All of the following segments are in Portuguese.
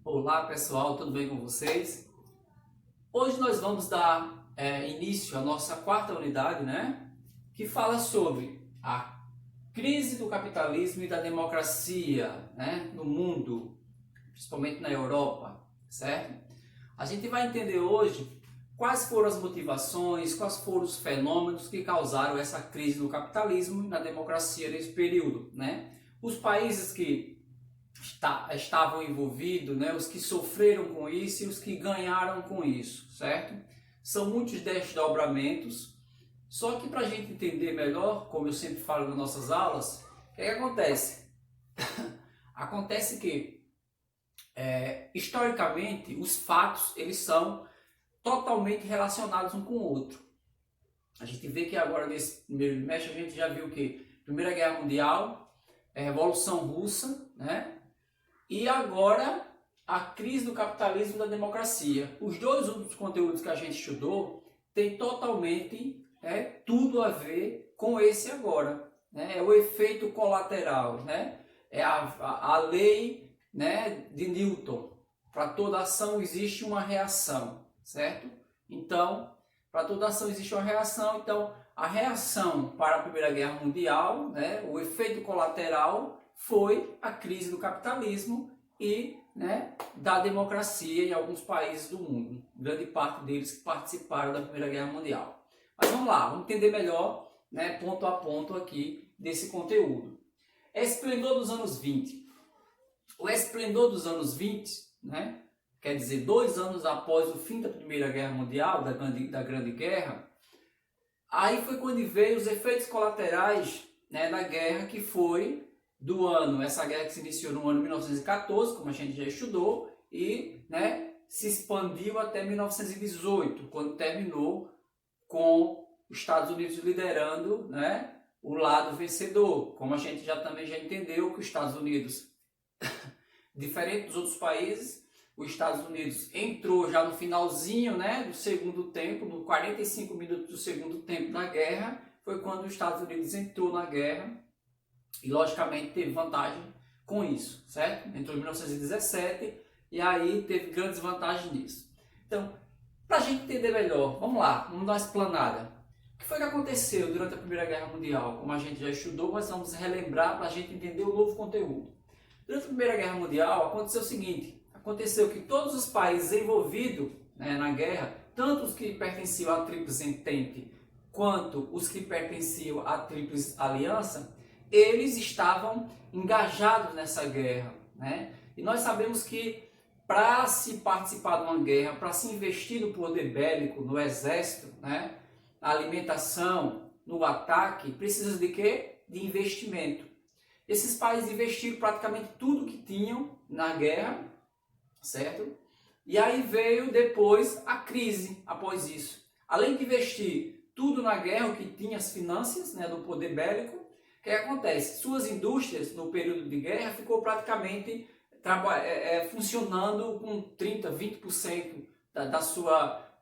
Olá pessoal, tudo bem com vocês? Hoje nós vamos dar início à nossa quarta unidade, que fala sobre a crise do capitalismo e da democracia, no mundo, principalmente na Europa, certo? A gente vai entender hoje quais foram as motivações, quais foram os fenômenos que causaram essa crise no capitalismo e na democracia nesse período, Os países que estavam envolvidos, os que sofreram com isso e os que ganharam com isso, certo? São muitos desdobramentos, só que para a gente entender melhor, como eu sempre falo nas nossas aulas, o que acontece? Acontece que, historicamente, os fatos eles são totalmente relacionados um com o outro. A gente vê que agora nesse primeiro trimestre a gente já viu que Primeira Guerra Mundial, Revolução Russa, e agora a crise do capitalismo e da democracia. Os dois outros conteúdos que a gente estudou têm totalmente tudo a ver com esse agora. É o efeito colateral, é a lei de Newton. Para toda ação existe uma reação, certo? Então, para toda ação existe uma reação. Então, a reação para a Primeira Guerra Mundial, o efeito colateral, foi a crise do capitalismo e da democracia em alguns países do mundo. Grande parte deles que participaram da Primeira Guerra Mundial. Mas vamos lá, vamos entender melhor, ponto a ponto aqui desse conteúdo. Esplendor dos anos 20. O esplendor dos anos 20, quer dizer, 2 anos após o fim da Primeira Guerra Mundial, da Grande Guerra, aí foi quando veio os efeitos colaterais da guerra, que foi essa guerra que se iniciou no ano 1914, como a gente já estudou, e se expandiu até 1918, quando terminou com os Estados Unidos liderando o lado vencedor. Como a gente também já entendeu que os Estados Unidos, diferente dos outros países, os Estados Unidos entrou já no finalzinho do segundo tempo, no 45 minutos do segundo tempo da guerra, foi quando os Estados Unidos entrou na guerra e logicamente teve vantagem com isso, certo? Entrou em 1917 e aí teve grandes vantagens nisso. Então, para a gente entender melhor, vamos lá, vamos dar uma explanada. O que foi que aconteceu durante a Primeira Guerra Mundial? Como a gente já estudou, mas vamos relembrar para a gente entender o novo conteúdo. Durante a Primeira Guerra Mundial aconteceu o seguinte: aconteceu que todos os países envolvidos na guerra, tanto os que pertenciam à Tríplice Entente quanto os que pertenciam à Tríplice Aliança, eles estavam engajados nessa guerra. E nós sabemos que para se participar de uma guerra, para se investir no poder bélico, no exército, na alimentação, no ataque, precisa de quê? De investimento. Esses países investiram praticamente tudo que tinham na guerra, certo? E aí veio depois a crise após isso. Além de investir tudo na guerra, o que tinha as finanças do poder bélico, o que acontece? Suas indústrias no período de guerra ficou praticamente funcionando com 30%, 20%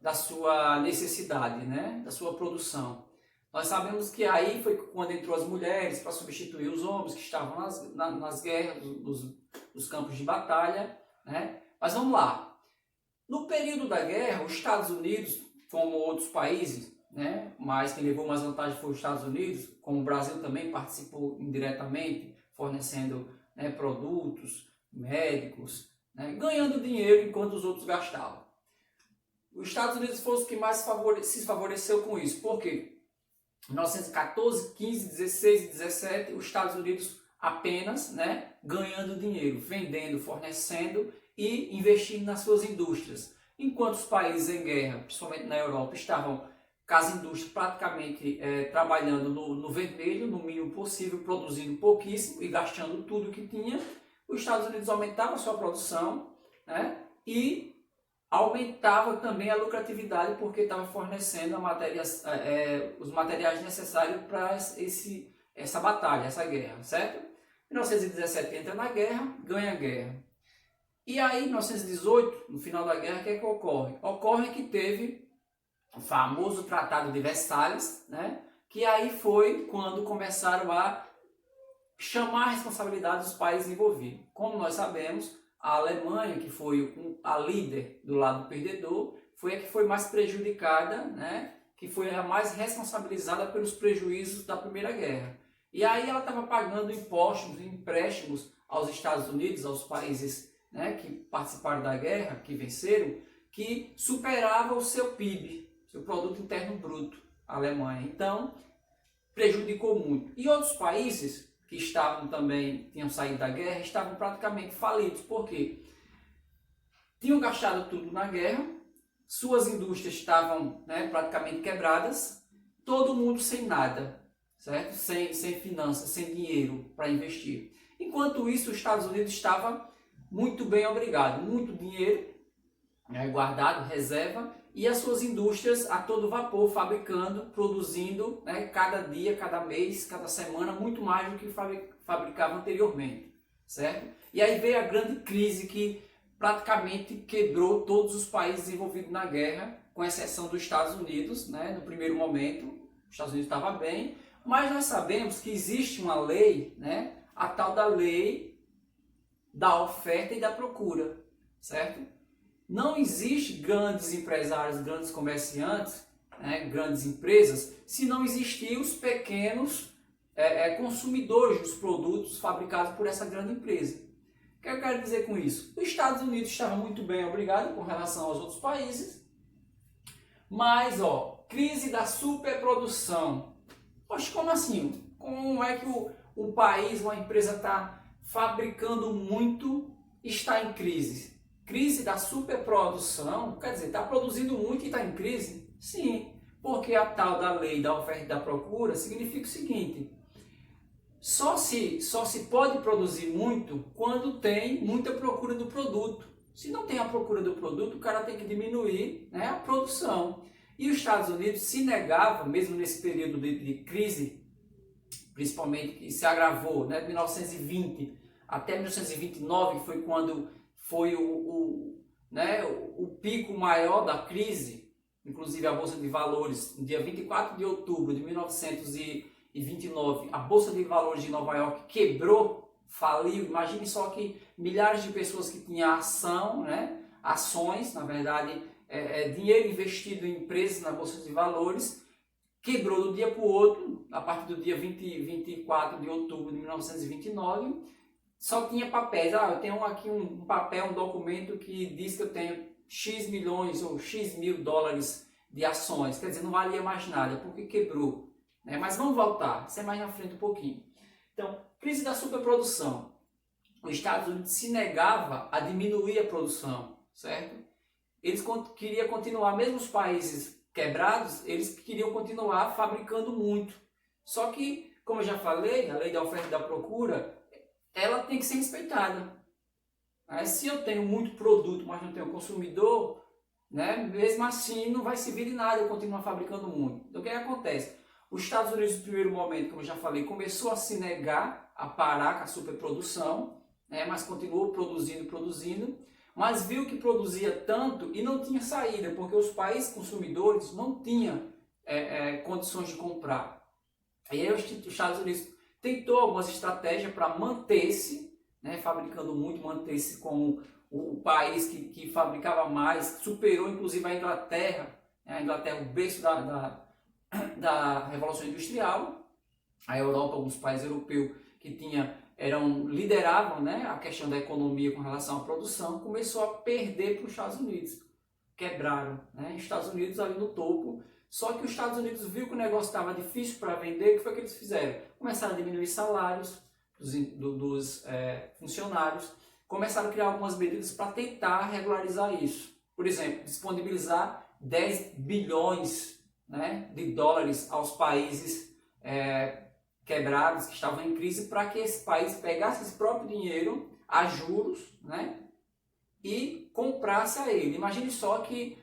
da sua necessidade, da sua produção. Nós sabemos que aí foi quando entrou as mulheres para substituir os homens que estavam nas guerras, nos campos de batalha. Mas vamos lá. No período da guerra, os Estados Unidos, como outros países, mas quem levou mais vantagem foi os Estados Unidos, como o Brasil também participou indiretamente, fornecendo produtos, médicos, ganhando dinheiro enquanto os outros gastavam. Os Estados Unidos foi os que mais se favoreceu com isso. Por quê? Em 1914, 15, 16 e 17, os Estados Unidos apenas ganhando dinheiro, vendendo, fornecendo e investindo nas suas indústrias. Enquanto os países em guerra, principalmente na Europa, estavam com as indústrias praticamente trabalhando no vermelho, no mínimo possível, produzindo pouquíssimo e gastando tudo que tinha, os Estados Unidos aumentavam a sua produção e aumentava também a lucratividade, porque estava fornecendo os materiais necessários para essa batalha, essa guerra, certo? Em 1917 entra na guerra, ganha a guerra. E aí, em 1918, no final da guerra, o que é que ocorre? Ocorre que teve o famoso Tratado de Versalhes, que aí foi quando começaram a chamar a responsabilidade dos países envolvidos. Como nós sabemos, a Alemanha, que foi a líder do lado perdedor, foi a que foi mais prejudicada, né? Que foi a mais responsabilizada pelos prejuízos da Primeira Guerra. E aí ela estava pagando impostos e empréstimos aos Estados Unidos, aos países, né, que participaram da guerra, que venceram, que superava o seu PIB, seu Produto Interno Bruto, a Alemanha. Então, prejudicou muito. E outros países que estavam também, tinham saído da guerra, estavam praticamente falidos. Por quê? Tinham gastado tudo na guerra, suas indústrias estavam, né, praticamente quebradas, todo mundo sem nada, certo? Sem finanças, sem dinheiro para investir. Enquanto isso, os Estados Unidos estava muito bem obrigado, muito dinheiro, né, guardado, reserva, e as suas indústrias a todo vapor, fabricando, produzindo, né, cada dia, cada mês, cada semana, muito mais do que fabricava anteriormente, certo? E aí veio a grande crise que praticamente quebrou todos os países envolvidos na guerra, com exceção dos Estados Unidos, né? No primeiro momento, os Estados Unidos estava bem, mas nós sabemos que existe uma lei, né? A tal da lei da oferta e da procura, certo? Não existe grandes empresários, grandes comerciantes, né? Grandes empresas, se não existir os pequenos consumidores dos produtos fabricados por essa grande empresa. O que eu quero dizer com isso? Os Estados Unidos estavam muito bem, obrigado, com relação aos outros países, mas, crise da superprodução. Poxa, como assim? Como é que o país, uma empresa está fabricando muito e está em crise? Crise da superprodução, quer dizer, está produzindo muito e está em crise? Sim, porque a tal da lei da oferta e da procura significa o seguinte: só se pode produzir muito quando tem muita procura do produto. Se não tem a procura do produto, o cara tem que diminuir, né, a produção. E os Estados Unidos se negavam, mesmo nesse período de crise, principalmente que se agravou, né, de 1920 até 1929, que foi quando foi o pico maior da crise, inclusive a Bolsa de Valores, no dia 24 de outubro de 1929, a Bolsa de Valores de Nova York quebrou, faliu. Imagine só que milhares de pessoas que tinham ação, né, ações, na verdade, dinheiro investido em empresas na Bolsa de Valores, quebrou do dia para o outro, a partir do dia 24 de outubro de 1929, só tinha papéis. Eu tenho aqui um papel, um documento que diz que eu tenho X milhões ou X mil dólares de ações, quer dizer, não valia mais nada, porque quebrou. Né? Mas vamos voltar, isso é mais na frente um pouquinho. Então, crise da superprodução. Os Estados Unidos se negava a diminuir a produção, certo? Eles queriam continuar, mesmo os países quebrados, eles queriam continuar fabricando muito. Só que, como eu já falei, a lei da oferta e da procura, ela tem que ser respeitada. Se eu tenho muito produto, mas não tenho consumidor, né, mesmo assim não vai servir de nada eu continuar fabricando muito. Então o que acontece? Os Estados Unidos, no primeiro momento, como eu já falei, começou a se negar a parar com a superprodução, né, mas continuou produzindo, mas viu que produzia tanto e não tinha saída, porque os países consumidores não tinham condições de comprar. E aí os Estados Unidos tentou algumas estratégias para manter-se, né, fabricando muito, manter-se como o país que fabricava mais, superou inclusive a Inglaterra, né, a Inglaterra, o berço da Revolução Industrial, a Europa, alguns países europeus que lideravam, né, a questão da economia com relação à produção, começou a perder para os Estados Unidos, quebraram, né, os Estados Unidos ali no topo. Só que os Estados Unidos viu que o negócio estava difícil para vender. O que foi que eles fizeram? Começaram a diminuir salários dos funcionários, começaram a criar algumas medidas para tentar regularizar isso. Por exemplo, disponibilizar 10 bilhões, né, de dólares aos países quebrados, que estavam em crise, para que esse país pegasse esse próprio dinheiro a juros, né, e comprasse a ele. Imagine só que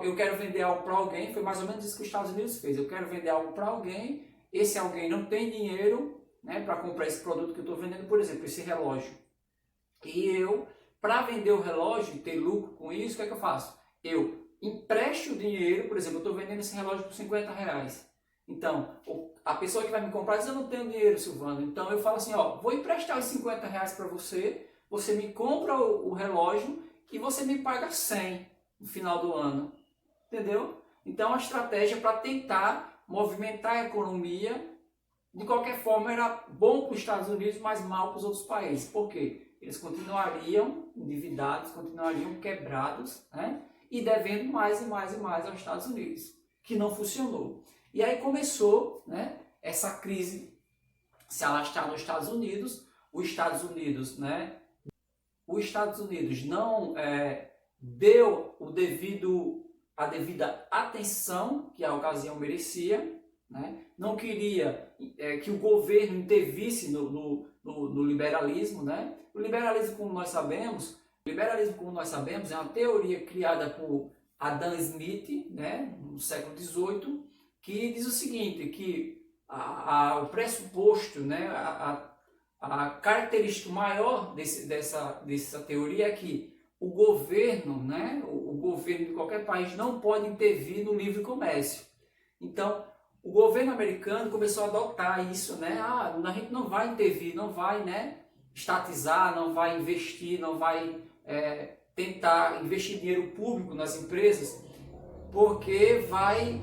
eu quero vender algo para alguém, foi mais ou menos isso que os Estados Unidos fez. Eu quero vender algo para alguém, esse alguém não tem dinheiro, né, para comprar esse produto que eu estou vendendo, por exemplo, esse relógio. E eu, para vender o relógio e ter lucro com isso, o que é que eu faço? Eu empresto o dinheiro, por exemplo, eu estou vendendo esse relógio por R$50. Então, a pessoa que vai me comprar diz: eu não tenho dinheiro, Silvano. Então eu falo assim, vou emprestar os R$50 para você você me compra o relógio e você me paga 100 no final do ano, entendeu? Então a estratégia para tentar movimentar a economia, de qualquer forma era bom para os Estados Unidos, mas mal para os outros países. Por quê? Eles continuariam endividados, continuariam quebrados, né? E devendo mais e mais e mais aos Estados Unidos, que não funcionou. E aí começou, né, essa crise se alastrar nos Estados Unidos. Os Estados Unidos, né, os Estados Unidos não deu a devida atenção que a ocasião merecia, né? Não queria que o governo intervisse no liberalismo, né? O liberalismo, como nós sabemos, é uma teoria criada por Adam Smith, né, no século XVIII, que diz o seguinte, que o pressuposto, né, a característica maior dessa teoria é que o governo, né, o governo de qualquer país não pode intervir no livre comércio. Então, o governo americano começou a adotar isso, né? A gente não vai intervir, não vai, né, estatizar, não vai investir, não vai tentar investir dinheiro público nas empresas, porque vai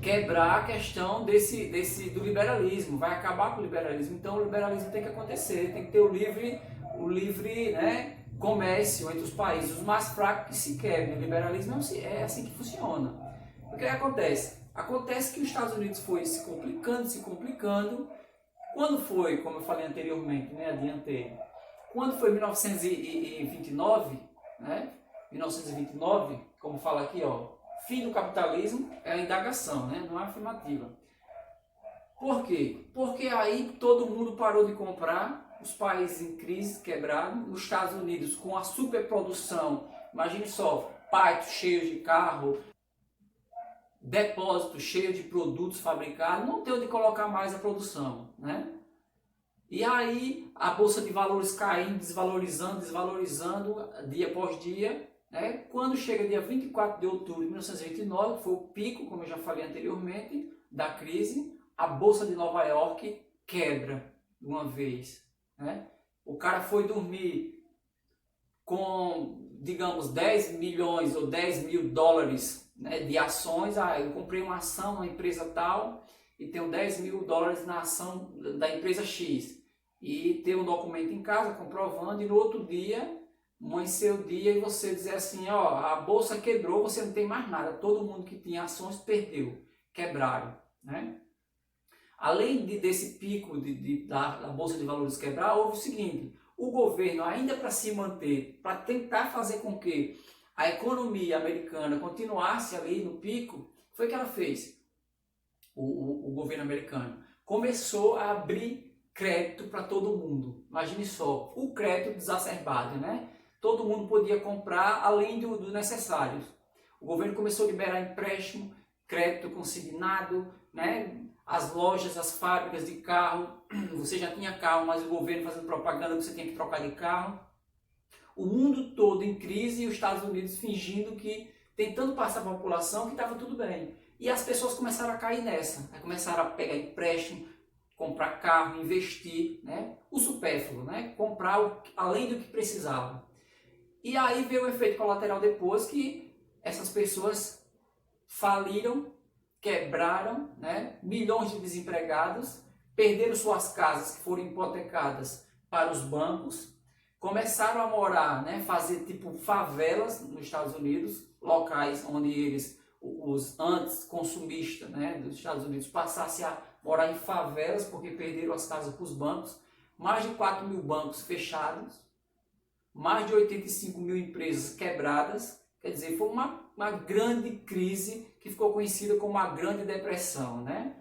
quebrar a questão do liberalismo, vai acabar com o liberalismo. Então o liberalismo tem que acontecer, tem que ter o livre, né, comércio entre os países, os mais fracos que se quebrem. O liberalismo é assim que funciona. O que acontece? Acontece que os Estados Unidos foi se complicando. Quando foi, como eu falei anteriormente, né, adiantei, quando foi 1929, né, 1929, como fala aqui, ó, fim do capitalismo, é a indagação, né, não é afirmativa. Por quê? Porque aí todo mundo parou de comprar, os países em crise, quebrados, os Estados Unidos com a superprodução, imagine só, pátios cheios de carro, depósito cheio de produtos fabricados, não tem onde colocar mais a produção, né? E aí a bolsa de valores caindo, desvalorizando dia após dia, né? Quando chega dia 24 de outubro de 1929, que foi o pico, como eu já falei anteriormente, da crise, a bolsa de Nova York quebra de uma vez, né? O cara foi dormir com, digamos, 10 milhões ou 10 mil dólares, né, de ações. Eu comprei uma ação na empresa tal e tenho 10 mil dólares na ação da empresa X. E ter um documento em casa comprovando, e no outro dia, amanhecer o dia e você dizer assim, ó, a bolsa quebrou, você não tem mais nada. Todo mundo que tinha ações perdeu, quebraram, né? Além desse pico da Bolsa de Valores quebrar, houve o seguinte, o governo, ainda para se manter, para tentar fazer com que a economia americana continuasse ali no pico, foi o que ela fez, o governo americano. Começou a abrir crédito para todo mundo. Imagine só, o crédito desacerbado, né? Todo mundo podia comprar além do necessário. O governo começou a liberar empréstimo, crédito consignado, né? As lojas, as fábricas de carro, você já tinha carro, mas o governo fazendo propaganda que você tinha que trocar de carro. O mundo todo em crise e os Estados Unidos fingindo que, tentando passar para a população que estava tudo bem. E as pessoas começaram a cair nessa, começaram a pegar empréstimo, comprar carro, investir, né? O supérfluo, né? Comprar além do que precisava. E aí veio o efeito colateral depois, que essas pessoas faliram, quebraram, né? Milhões de desempregados, perderam suas casas que foram hipotecadas para os bancos, começaram a morar, né? Fazer tipo favelas nos Estados Unidos, locais onde eles, os antes consumistas, né, dos Estados Unidos, passassem a morar em favelas porque perderam as casas para os bancos. Mais de 4 mil bancos fechados, mais de 85 mil empresas quebradas. Quer dizer, foi uma grande crise que ficou conhecida como a Grande Depressão, né?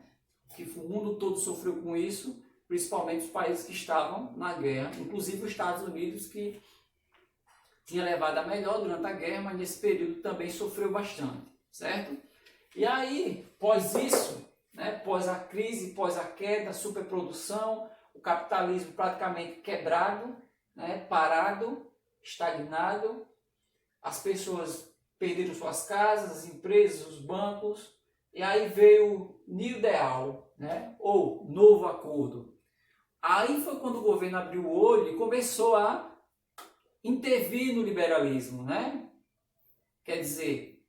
Que o mundo todo sofreu com isso, principalmente os países que estavam na guerra, inclusive os Estados Unidos, que tinha levado a melhor durante a guerra, mas nesse período também sofreu bastante, certo? E aí, pós isso, né, pós a crise, pós a queda, a superprodução, o capitalismo praticamente quebrado, né, parado, estagnado, as pessoas perderam suas casas, as empresas, os bancos, e aí veio o New Deal, né, ou Novo Acordo. Aí foi quando o governo abriu o olho e começou a intervir no liberalismo, né? Quer dizer,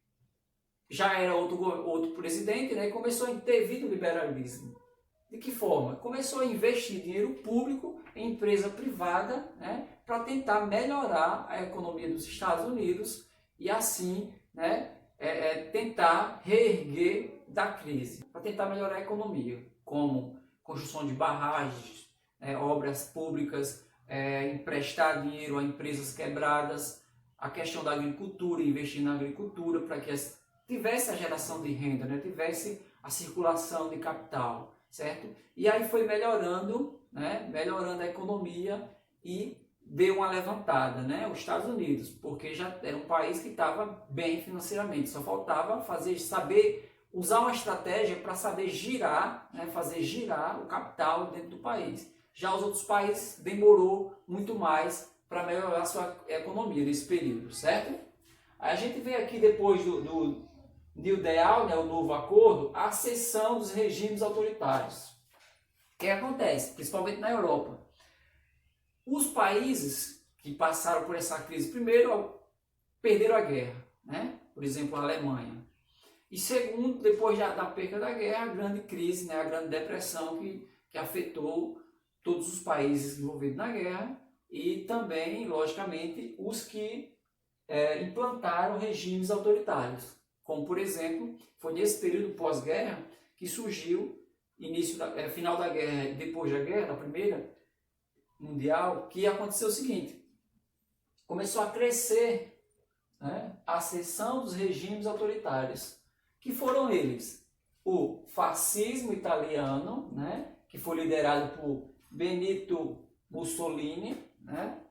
já era outro presidente, né? E começou a intervir no liberalismo. De que forma? Começou a investir dinheiro público em empresa privada, né? Para tentar melhorar a economia dos Estados Unidos e assim, né? Tentar reerguer da crise, para tentar melhorar a economia, como construção de barragens, obras públicas, emprestar dinheiro a empresas quebradas, a questão da agricultura, investir na agricultura para que tivesse a geração de renda, né? Tivesse a circulação de capital, certo? E aí foi melhorando, né? Melhorando a economia e deu uma levantada, né? Os Estados Unidos, porque já era um país que estava bem financeiramente, só faltava saber usar uma estratégia para saber girar, né? Fazer girar o capital dentro do país. Já os outros países demorou muito mais para melhorar a sua economia nesse período, certo? Aí a gente vê aqui depois do New Deal, né, o novo acordo, a cessão dos regimes autoritários. O que acontece? Principalmente na Europa. Os países que passaram por essa crise, primeiro, perderam a guerra, né? Por exemplo, a Alemanha. E segundo, depois da perda da guerra, a grande crise, né? A grande depressão que afetou todos os países envolvidos na guerra e também, logicamente, os que implantaram regimes autoritários. Como, por exemplo, foi nesse período pós-guerra que surgiu, final da guerra e depois da guerra, da Primeira Mundial, que aconteceu o seguinte: começou a crescer, né, a ascensão dos regimes autoritários, que foram eles: o fascismo italiano, né, que foi liderado por Benito Mussolini, né,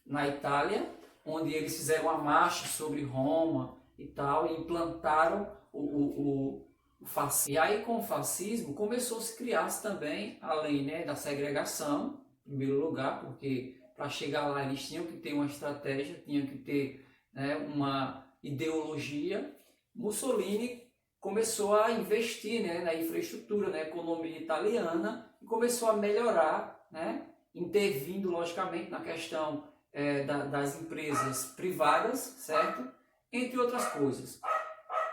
na Itália, onde eles fizeram uma marcha sobre Roma e tal, e implantaram o fascismo. E aí, com o fascismo, começou a se criar também a lei, né, da segregação, em primeiro lugar, porque para chegar lá eles tinham que ter uma estratégia, tinham que ter, né, uma ideologia. Mussolini começou a investir, né, na infraestrutura, na economia italiana, e começou a melhorar, né, intervindo logicamente na questão das empresas privadas, certo? Entre outras coisas.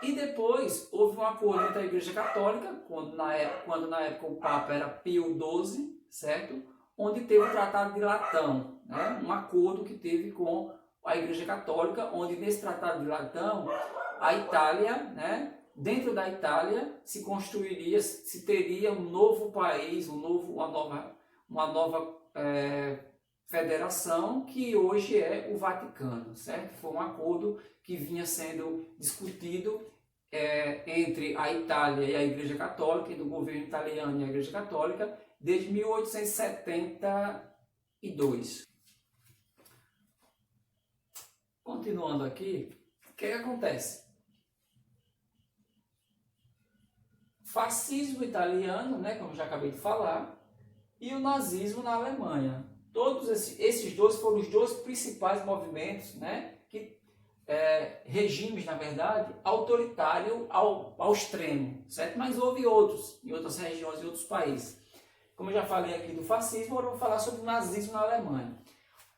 E depois houve um acordo entre a Igreja Católica, quando na época o Papa era Pio XII, certo? Onde teve o Tratado de Latão, né? Um acordo que teve com a Igreja Católica, onde nesse Tratado de Latão a Itália, né? Dentro da Itália se teria um novo país, uma nova federação, que hoje é o Vaticano, certo? Foi um acordo que vinha sendo discutido entre a Itália e a Igreja Católica, e do governo italiano e a Igreja Católica, desde 1872. Continuando aqui, o que acontece? Fascismo italiano, né, como já acabei de falar, e o nazismo na Alemanha. Todos esses dois foram os dois principais movimentos, né, regimes, na verdade, autoritário ao extremo, certo? Mas houve outros, em outras regiões e outros países. Como eu já falei aqui do fascismo, agora eu vou falar sobre o nazismo na Alemanha.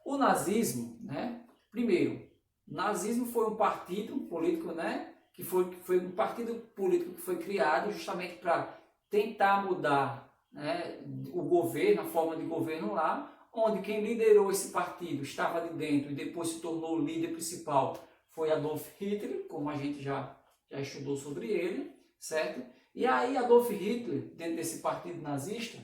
O nazismo, né, primeiro, o nazismo foi um partido político, né, que foi um partido político que foi criado justamente para tentar mudar, né, o governo, a forma de governo lá, onde quem liderou esse partido estava de dentro e depois se tornou o líder principal foi Adolf Hitler, como a gente já estudou sobre ele, certo? E aí Adolf Hitler, dentro desse partido nazista,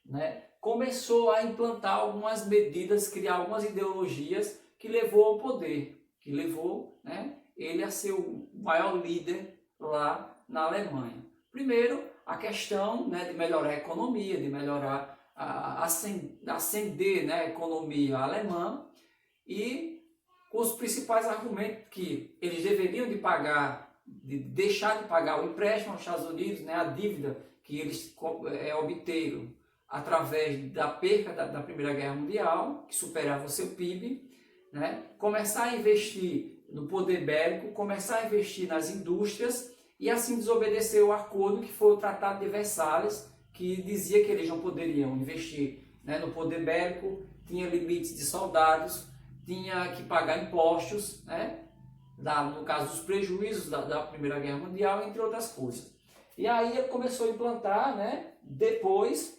né, começou a implantar algumas medidas, criar algumas ideologias que levou ao poder, que levou, né, ele a ser o maior líder lá na Alemanha. Primeiro, a questão, né, de melhorar a economia, de melhorar, ascender, né, a economia alemã, e com os principais argumentos que eles deveriam de deixar de pagar o empréstimo aos Estados Unidos, né, a dívida que eles obteram através da perca da Primeira Guerra Mundial, que superava o seu PIB, né, começar a investir no poder bélico, começar a investir nas indústrias e assim desobedecer o acordo que foi o Tratado de Versalhes, que dizia que eles não poderiam investir, né, no poder bélico, tinha limites de soldados, tinha que pagar impostos, né, no caso dos prejuízos da Primeira Guerra Mundial, entre outras coisas. E aí ele começou a implantar, né, depois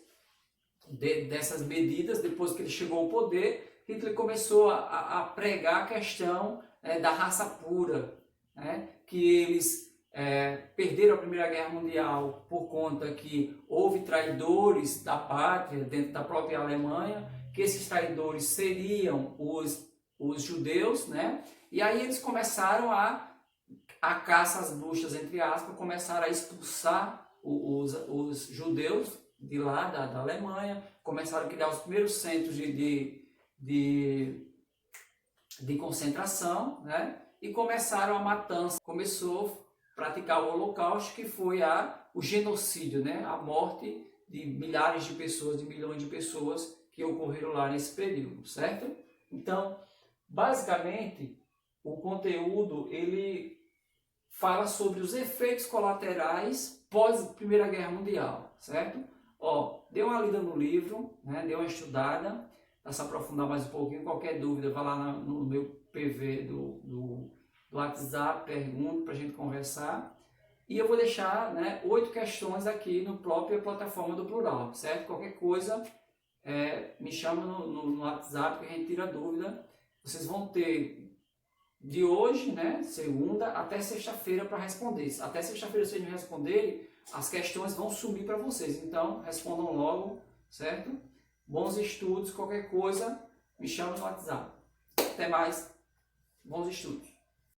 dessas medidas, depois que ele chegou ao poder, Hitler começou a pregar a questão da raça pura, né, que eles perderam a Primeira Guerra Mundial por conta que houve traidores da pátria dentro da própria Alemanha, que esses traidores seriam os judeus, né? E aí eles começaram a caça às bruxas, entre aspas, começaram a expulsar os judeus de lá, da Alemanha, começaram a criar os primeiros centros de concentração, né? E começaram a matança, começou a praticar o Holocausto, que foi o genocídio, né? A morte de milhares de pessoas, de milhões de pessoas que ocorreram lá nesse período, certo? Então, basicamente, o conteúdo ele fala sobre os efeitos colaterais pós Primeira Guerra Mundial, certo? Dê uma lida no livro, né? Dê uma estudada, para se aprofundar mais um pouquinho. Qualquer dúvida, vá lá no meu PV do WhatsApp, pergunta para a gente conversar. E eu vou deixar, né, 8 questões aqui no própria plataforma do Plural, certo? Qualquer coisa, me chama no WhatsApp que a gente tira dúvida. Vocês vão ter de hoje, né, segunda, até sexta-feira para responder. Até sexta-feira, se vocês me responderem, as questões vão sumir para vocês. Então, respondam logo, certo? Bons estudos, qualquer coisa, me chama no WhatsApp. Até mais, bons estudos.